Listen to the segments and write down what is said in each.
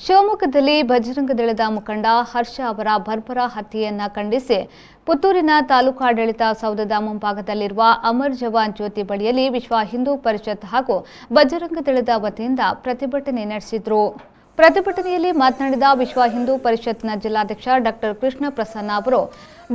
ಶಿವಮೊಗ್ಗದಲ್ಲಿ ಬಜರಂಗ ದಳದ ಮುಖಂಡ ಹರ್ಷ ಅವರ ಬರ್ಬರ ಹತ್ಯೆಯನ್ನ ಖಂಡಿಸಿ ಪುತ್ತೂರಿನ ತಾಲೂಕಾಡಳಿತ ಸೌಧದ ಮುಂಭಾಗದಲ್ಲಿರುವ ಅಮರ್ ಜವಾನ್ ಜ್ಯೋತಿ ಬಳಿಯಲ್ಲಿ ವಿಶ್ವ ಹಿಂದೂ ಪರಿಷತ್ ಹಾಗೂ ಬಜರಂಗ ದಳದ ವತಿಯಿಂದ ಪ್ರತಿಭಟನೆ ನಡೆಸಿದರು. ಪ್ರತಿಭಟನೆಯಲ್ಲಿ ಮಾತನಾಡಿದ ವಿಶ್ವ ಹಿಂದೂ ಪರಿಷತ್ನ ಜಿಲ್ಲಾಧ್ಯಕ್ಷ ಡಾಕ್ಟರ್ ಕೃಷ್ಣ ಪ್ರಸನ್ನ ಅವರು,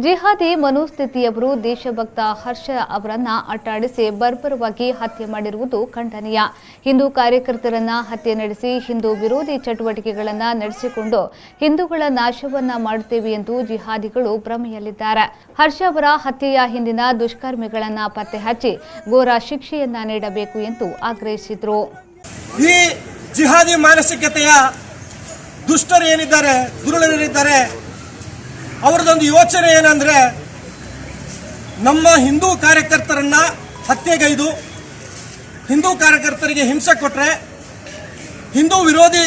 ಜಿಹಾದಿ ಮನೋಸ್ಥಿತಿಯವರು ದೇಶಭಕ್ತ ಹರ್ಷ ಅವರನ್ನ ಅಟ್ಟಾಡಿಸಿ ಬರ್ಬರವಾಗಿ ಹತ್ಯೆ ಮಾಡಿರುವುದು ಖಂಡನೀಯ. ಹಿಂದೂ ಕಾರ್ಯಕರ್ತರನ್ನ ಹತ್ಯೆ ನಡೆಸಿ ಹಿಂದೂ ವಿರೋಧಿ ಚಟುವಟಿಕೆಗಳನ್ನು ನಡೆಸಿಕೊಂಡು ಹಿಂದೂಗಳ ನಾಶವನ್ನ ಮಾಡುತ್ತೇವೆ ಎಂದು ಜಿಹಾದಿಗಳು ಭ್ರಮೆಯಲ್ಲಿದ್ದಾರೆ. ಹರ್ಷ ಅವರ ಹತ್ಯೆಯ ಹಿಂದಿನ ದುಷ್ಕರ್ಮಿಗಳನ್ನ ಪತ್ತೆ ಹಚ್ಚಿ ಘೋರ ಶಿಕ್ಷೆಯನ್ನ ನೀಡಬೇಕು ಎಂದು ಆಗ್ರಹಿಸಿದರು. ಜಿಹಾದಿ ಮಾನಸಿಕತೆಯ ದುಷ್ಟರು ಏನಿದ್ದಾರೆ, ದುರುಳರಿದ್ದಾರೆ, ಅವರದೊಂದು ಯೋಚನೆ ಏನಂದ್ರೆ ನಮ್ಮ ಹಿಂದೂ ಕಾರ್ಯಕರ್ತರನ್ನ ಹತ್ಯೆಗೈದು ಹಿಂದೂ ಕಾರ್ಯಕರ್ತರಿಗೆ ಹಿಂಸೆ ಕೊಟ್ಟರೆ, ಹಿಂದೂ ವಿರೋಧಿ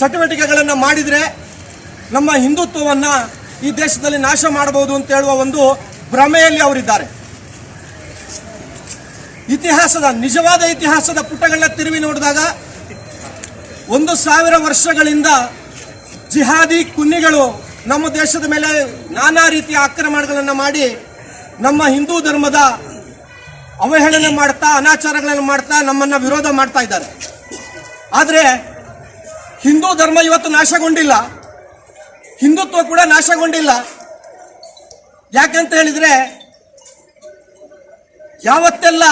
ಚಟುವಟಿಕೆಗಳನ್ನು ಮಾಡಿದರೆ ನಮ್ಮ ಹಿಂದುತ್ವವನ್ನು ಈ ದೇಶದಲ್ಲಿ ನಾಶ ಮಾಡಬಹುದು ಅಂತ ಹೇಳುವ ಒಂದು ಭ್ರಮೆಯಲ್ಲಿ ಅವರಿದ್ದಾರೆ. ನಿಜವಾದ ಇತಿಹಾಸದ ಪುಟಗಳನ್ನ ತಿರುವಿ ನೋಡಿದಾಗ 1000 ವರ್ಷಗಳಿಂದ ಜಿಹಾದಿ ಕುನ್ನಿಗಳು ನಮ್ಮ ದೇಶದ ಮೇಲೆ ನಾನಾ ರೀತಿಯ ಆಕ್ರಮಣಗಳನ್ನು ಮಾಡಿ ನಮ್ಮ ಹಿಂದೂ ಧರ್ಮದ ಅವಹೇಳನೆ ಮಾಡ್ತಾ, ಅನಾಚಾರಗಳನ್ನು ಮಾಡ್ತಾ ನಮ್ಮನ್ನು ವಿರೋಧ ಮಾಡ್ತಾ ಇದ್ದಾರೆ. ಆದರೆ ಹಿಂದೂ ಧರ್ಮ ಇವತ್ತು ನಾಶಗೊಂಡಿಲ್ಲ, ಹಿಂದುತ್ವ ಕೂಡ ನಾಶಗೊಂಡಿಲ್ಲ. ಯಾಕಂತ ಹೇಳಿದ್ರೆ ಯಾವತ್ತೆಲ್ಲ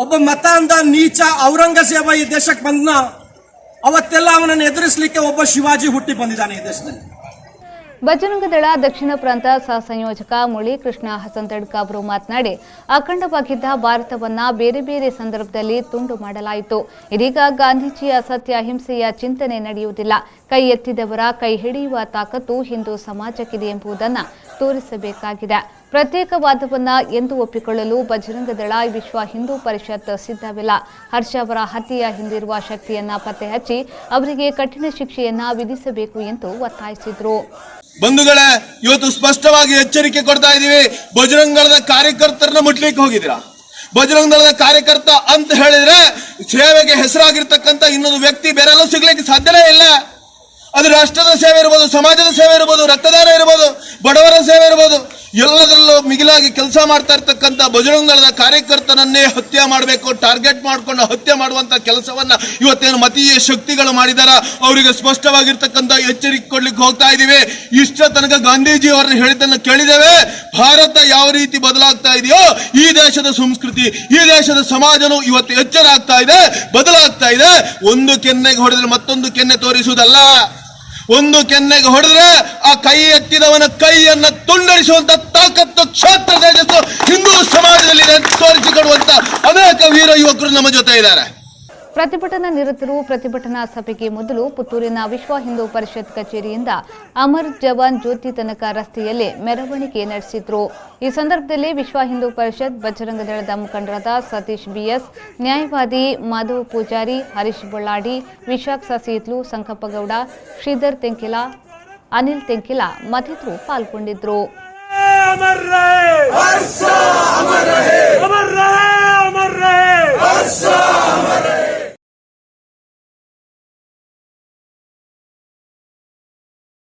ಒಬ್ಬ ಮತ ಅಂದ ನೀಚ ಔರಂಗಜೇಬ ಈ ದೇಶಕ್ಕೆ ಬಂದ, ಅವತ್ತೆಲ್ಲ ಅವನನ್ನು ಎದುರಿಸಲಿಕ್ಕೆ ಒಬ್ಬ ಶಿವಾಜಿ ಹುಟ್ಟಿ ಬಂದಿದ್ದಾನೆ ಈ ದೇಶದಲ್ಲಿ. ಬಜರಂಗ ದಳ ದಕ್ಷಿಣ ಪ್ರಾಂತ ಸಹ ಸಂಯೋಜಕ ಮುಳಿ ಕೃಷ್ಣ ಹಸಂತಡ್ಕ ಅವರು ಮಾತನಾಡಿ, ಅಖಂಡವಾಗಿದ್ದ ಭಾರತವನ್ನ ಬೇರೆ ಬೇರೆ ಸಂದರ್ಭದಲ್ಲಿ ತುಂಡು ಮಾಡಲಾಯಿತು. ಇದೀಗ ಗಾಂಧೀಜಿಯ ಸತ್ಯ ಅಹಿಂಸೆಯ ಚಿಂತನೆ ನಡೆಯುವುದಿಲ್ಲ. ಕೈ ಎತ್ತಿದವರ ಕೈ ಹಿಡಿಯುವ ತಾಕತ್ತು ಹಿಂದೂ ಸಮಾಜಕ್ಕಿದೆ ಎಂಬುದನ್ನು ತೋರಿಸಬೇಕಾಗಿದೆ. ಪ್ರತ್ಯೇಕವಾದವನ್ನ ಎಂದು ಒಪ್ಪಿಕೊಳ್ಳಲು ಬಜರಂಗ ದಳ ವಿಶ್ವ ಹಿಂದೂ ಪರಿಷತ್ ಸಿದ್ಧವಿಲ್ಲ. ಹರ್ಷ ಅವರ ಹತ್ಯೆಯ ಹಿಂದಿರುವ ಶಕ್ತಿಯನ್ನ ಪತ್ತೆ ಹಚ್ಚಿ ಅವರಿಗೆ ಕಠಿಣ ಶಿಕ್ಷೆಯನ್ನ ವಿಧಿಸಬೇಕು ಎಂದು ಒತ್ತಾಯಿಸಿದರು. ಬಂಧುಗಳೇ, ಇವತ್ತು ಸ್ಪಷ್ಟವಾಗಿ ಎಚ್ಚರಿಕೆ ಕೊಡ್ತಾ ಇದೀವಿ. ಬಜರಂಗ ದಳದ ಕಾರ್ಯಕರ್ತರನ್ನ ಮುಟ್ಲಿಕ್ಕೆ ಹೋಗಿದ್ದೀರಾ. ಬಜರಂಗ ದಳದ ಕಾರ್ಯಕರ್ತ ಅಂತ ಹೇಳಿದ್ರೆ ಸೇವೆಗೆ ಹೆಸರಾಗಿರ್ತಕ್ಕಂಥ ಇನ್ನೊಂದು ವ್ಯಕ್ತಿ ಬೇರೆಲ್ಲೂ ಸಿಗ್ಲಿಕ್ಕೆ ಸಾಧ್ಯನೇ ಇಲ್ಲ. ಅದು ರಾಷ್ಟ್ರದ ಸೇವೆ ಇರ್ಬೋದು, ಸಮಾಜದ ಸೇವೆ ಇರ್ಬೋದು, ರಕ್ತದಾನ ಇರ್ಬೋದು, ಬಡವರ ಸೇವೆ ಇರ್ಬೋದು, ಎಲ್ಲದರಲ್ಲೂ ಮಿಗಿಲಾಗಿ ಕೆಲಸ ಮಾಡ್ತಾ ಇರ್ತಕ್ಕಂಥ ಬಜರಂಗ ದಳದ ಕಾರ್ಯಕರ್ತನನ್ನೇ ಹತ್ಯೆ ಮಾಡಬೇಕು, ಟಾರ್ಗೆಟ್ ಮಾಡಿಕೊಂಡು ಹತ್ಯೆ ಮಾಡುವಂತ ಕೆಲಸವನ್ನ ಇವತ್ತೇನು ಮತೀಯ ಶಕ್ತಿಗಳು ಮಾಡಿದಾರ ಅವರಿಗೆ ಸ್ಪಷ್ಟವಾಗಿರ್ತಕ್ಕಂಥ ಎಚ್ಚರಿಕೆ ಕೊಡ್ಲಿಕ್ಕೆ ಹೋಗ್ತಾ ಇದೀವಿ. ಇಷ್ಟ ತನಕ ಗಾಂಧೀಜಿ ಅವರನ್ನ ಹೇಳಿದ್ದನ್ನು ಕೇಳಿದ್ದೇವೆ. ಭಾರತ ಯಾವ ರೀತಿ ಬದಲಾಗ್ತಾ ಇದೆಯೋ ಈ ದೇಶದ ಸಂಸ್ಕೃತಿ, ಈ ದೇಶದ ಸಮಾಜನು ಇವತ್ತು ಎಚ್ಚರ ಆಗ್ತಾ ಇದೆ, ಬದಲಾಗ್ತಾ ಇದೆ. ಒಂದು ಕೆನ್ನೆಗೆ ಹೊಡೆದ್ರೆ ಮತ್ತೊಂದು ಕೆನ್ನೆ ತೋರಿಸುವುದಲ್ಲ. ಒಂದು ಕೆನ್ನೆಗೆ ಹೊಡೆದ್ರೆ ಆ ಕೈ ಎತ್ತಿದವನ ಕೈಯನ್ನ ತುಂಡರಿಸುವಂತ ತಾಕತ್ತು ಕ್ಷೇತ್ರ ತೇಜಸ್ಸು ಹಿಂದೂ ಸಮಾಜದಲ್ಲಿ ತೋರಿಸಿಕೊಡುವಂತ ಅನೇಕ ವೀರ ಯುವಕರು ನಮ್ಮ ಜೊತೆ ಇದ್ದಾರೆ. ಪ್ರತಿಭಟನಾ ನಿರತರು ಪ್ರತಿಭಟನಾ ಸಭೆಗೆ ಮೊದಲು ಪುತ್ತೂರಿನ ವಿಶ್ವ ಹಿಂದೂ ಪರಿಷತ್ ಕಚೇರಿಯಿಂದ ಅಮರ್ ಜವಾನ್ ಜ್ಯೋತಿ ತನಕ ರಸ್ತೆಯಲ್ಲಿ ಮೆರವಣಿಗೆ ನಡೆಸಿದ್ರು. ಈ ಸಂದರ್ಭದಲ್ಲಿ ವಿಶ್ವ ಹಿಂದೂ ಪರಿಷತ್ ಬಜರಂಗ ದಳದ ಮುಖಂಡರಾದ ಸತೀಶ್ ಬಿಎಸ್, ನ್ಯಾಯವಾದಿ ಮಾಧವ ಪೂಜಾರಿ, ಹರೀಶ್ ಬಳ್ಳಾಡಿ, ವಿಶಾಖ ಸಸೀತ್ಲು, ಸಂಕಪ್ಪಗೌಡ, ಶ್ರೀಧರ್ ತೆಂಕಿಲ, ಅನಿಲ್ ತೆಂಕಿಲ ಮತ್ತಿತರರು ಪಾಲ್ಗೊಂಡಿದ್ರು. अमर रहे हर्ष, अमर रहे, अमर रहे, अमर रहे हर्ष, अमर रहे।